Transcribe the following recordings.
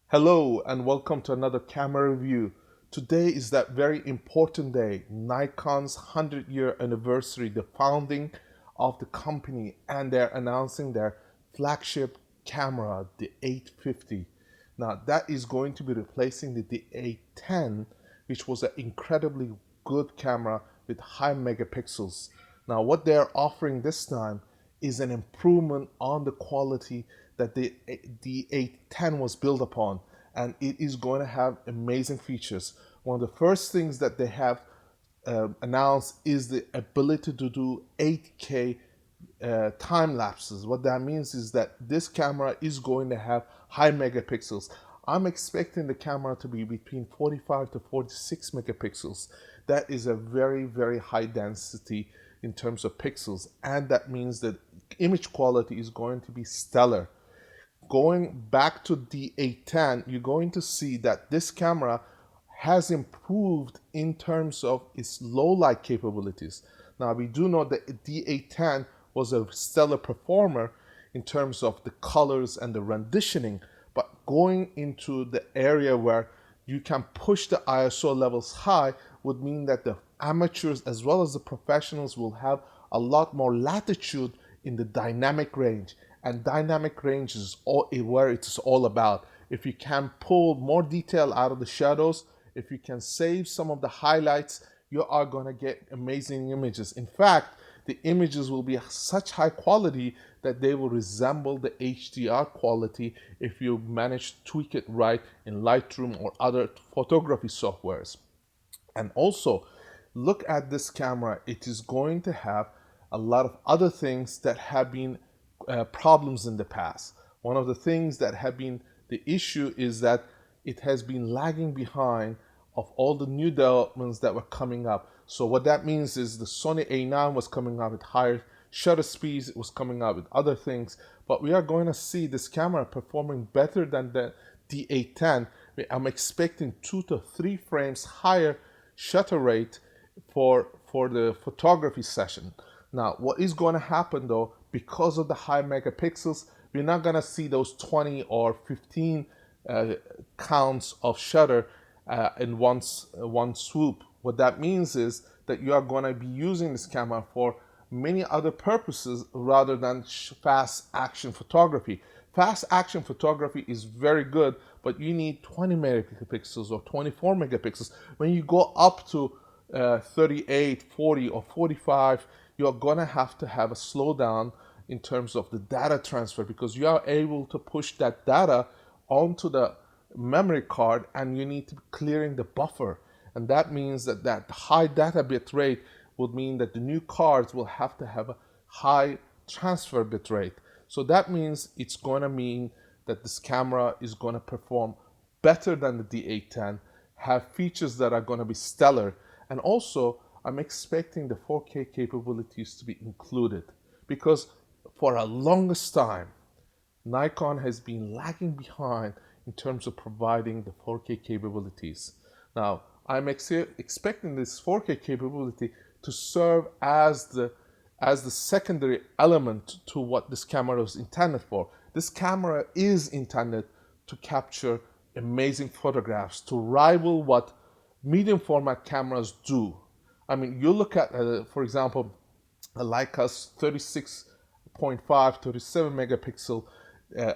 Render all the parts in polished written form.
Hello and welcome to another camera review. Today is that very important day, Nikon's 100-year anniversary, the founding of the company, and they're announcing their flagship camera, the 850. Now that is going to be replacing the D810, which was an incredibly good camera with high megapixels. Now what they're offering this time is an improvement on the quality that the D810 was built upon, and it is going to have amazing features. One of the first things that they have announced is the ability to do 8K time lapses. What that means is that this camera is going to have high megapixels. I'm expecting the camera to be between 45 to 46 megapixels. That is a very, very high density in terms of pixels, and that means that image quality is going to be stellar. Going back to D810, you're going to see that this camera has improved in terms of its low light capabilities. Now we do know that D810 was a stellar performer in terms of the colors and the renditioning, but going into the area where you can push the ISO levels high would mean that the amateurs as well as the professionals will have a lot more latitude in the dynamic range. And dynamic range is where it's all about. If you can pull more detail out of the shadows, if you can save some of the highlights, you are going to get amazing images. In fact, the images will be such high quality that they will resemble the HDR quality if you manage to tweak it right in Lightroom or other photography softwares. And also, look at this camera. It is going to have a lot of other things that have been problems in the past. One of the things that have been the issue is that it has been lagging behind of all the new developments that were coming up. So what that means is the Sony A9 was coming out with higher shutter speeds, it was coming out with other things, but we are going to see this camera performing better than the D810. I'm expecting 2 to 3 frames higher shutter rate for the photography session. Now what is going to happen though, because of the high megapixels, we're not going to see those 20 or 15 counts of shutter in one swoop. What that means is that you are going to be using this camera for many other purposes rather than fast action photography. Fast action photography is very good, but you need 20 megapixels or 24 megapixels. When you go up to 38, 40 or 45, you're going to have a slowdown in terms of the data transfer, because you are able to push that data onto the memory card and you need to be clearing the buffer. And that means that high data bit rate would mean that the new cards will have a high transfer bit rate. So that means it's going to mean that this camera is going to perform better than the D810, have features that are going to be stellar, and also I'm expecting the 4K capabilities to be included, because for a longest time Nikon has been lagging behind in terms of providing the 4K capabilities. Now I'm expecting this 4K capability to serve as the secondary element to what this camera was intended for. This camera is intended to capture amazing photographs, to rival what medium format cameras do. I mean, you look at, for example, a Leica's 36.5, 37 megapixel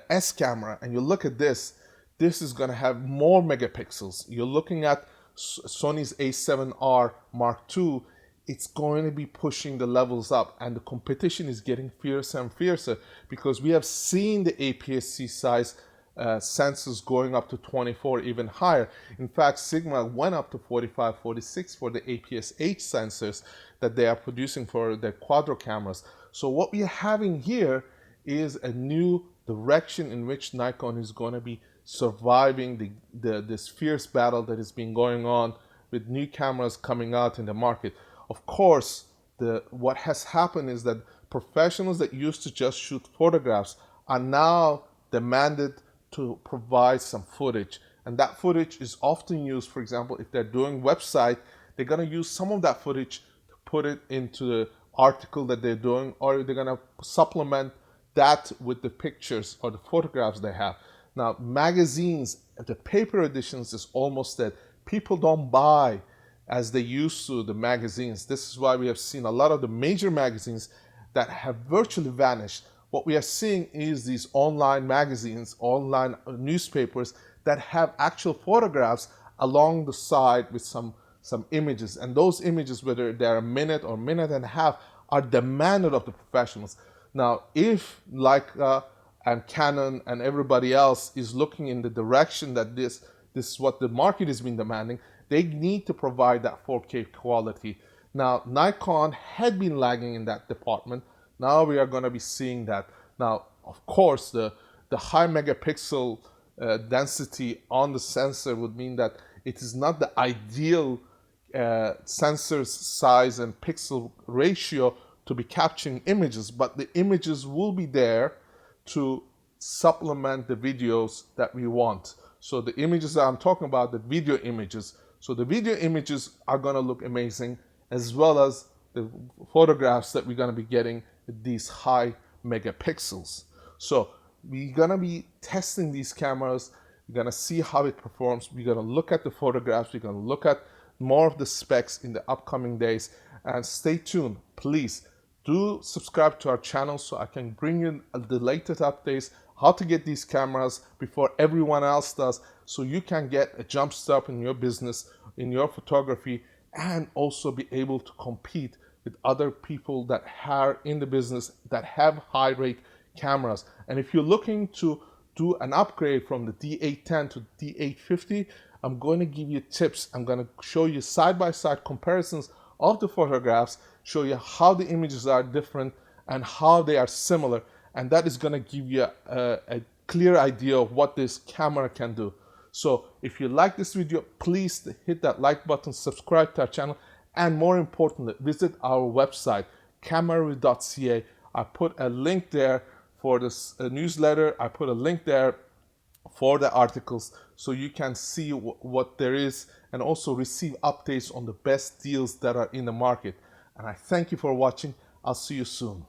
S camera, and you look at this is going to have more megapixels. You're looking at Sony's A7R Mark II, it's going to be pushing the levels up, and the competition is getting fiercer and fiercer, because we have seen the APS-C size sensors going up to 24, even higher. In fact, Sigma went up to 45, 46 for the APS-H sensors that they are producing for their quadro cameras. So what we are having here is a new direction in which Nikon is going to be surviving this fierce battle that has been going on with new cameras coming out in the market. Of course, what has happened is that professionals that used to just shoot photographs are now demanded to provide some footage. And that footage is often used, for example, if they're doing website, they're going to use some of that footage to put it into the article that they're doing, or they're going to supplement that with the pictures or the photographs they have. Now, magazines, the paper editions is almost dead. People don't buy as they used to the magazines. This is why we have seen a lot of the major magazines that have virtually vanished. What we are seeing is these online magazines, online newspapers that have actual photographs along the side with some images. And those images, whether they're a minute or minute and a half, are demanded of the professionals. Now, if Leica and Canon and everybody else is looking in the direction that this is what the market has been demanding, they need to provide that 4K quality. Now, Nikon had been lagging in that department. Now we are going to be seeing that. Now, of course, the high megapixel density on the sensor would mean that it is not the ideal sensor size and pixel ratio to be capturing images, but the images will be there to supplement the videos that we want. So the images that I'm talking about, the video images. So the video images are going to look amazing, as well as the photographs that we're going to be getting with these high megapixels. So we're going to be testing these cameras. We're going to see how it performs. We're going to look at the photographs. We're going to look at more of the specs in the upcoming days. And stay tuned. Please do subscribe to our channel so I can bring you the latest updates, how to get these cameras before everyone else does, so you can get a jump start in your business, in your photography, and also be able to compete with other people that are in the business that have high rate cameras. And if you're looking to do an upgrade from the D810 to D850, I'm going to give you tips. I'm going to show you side-by-side comparisons of the photographs, show you how the images are different and how they are similar, and that is going to give you a clear idea of what this camera can do. So if you like this video, please hit that like button, subscribe to our channel, and more importantly, visit our website, camerareview.ca. I put a link there for this newsletter. I put a link there for the articles so you can see what there is and also receive updates on the best deals that are in the market. And I thank you for watching. I'll see you soon.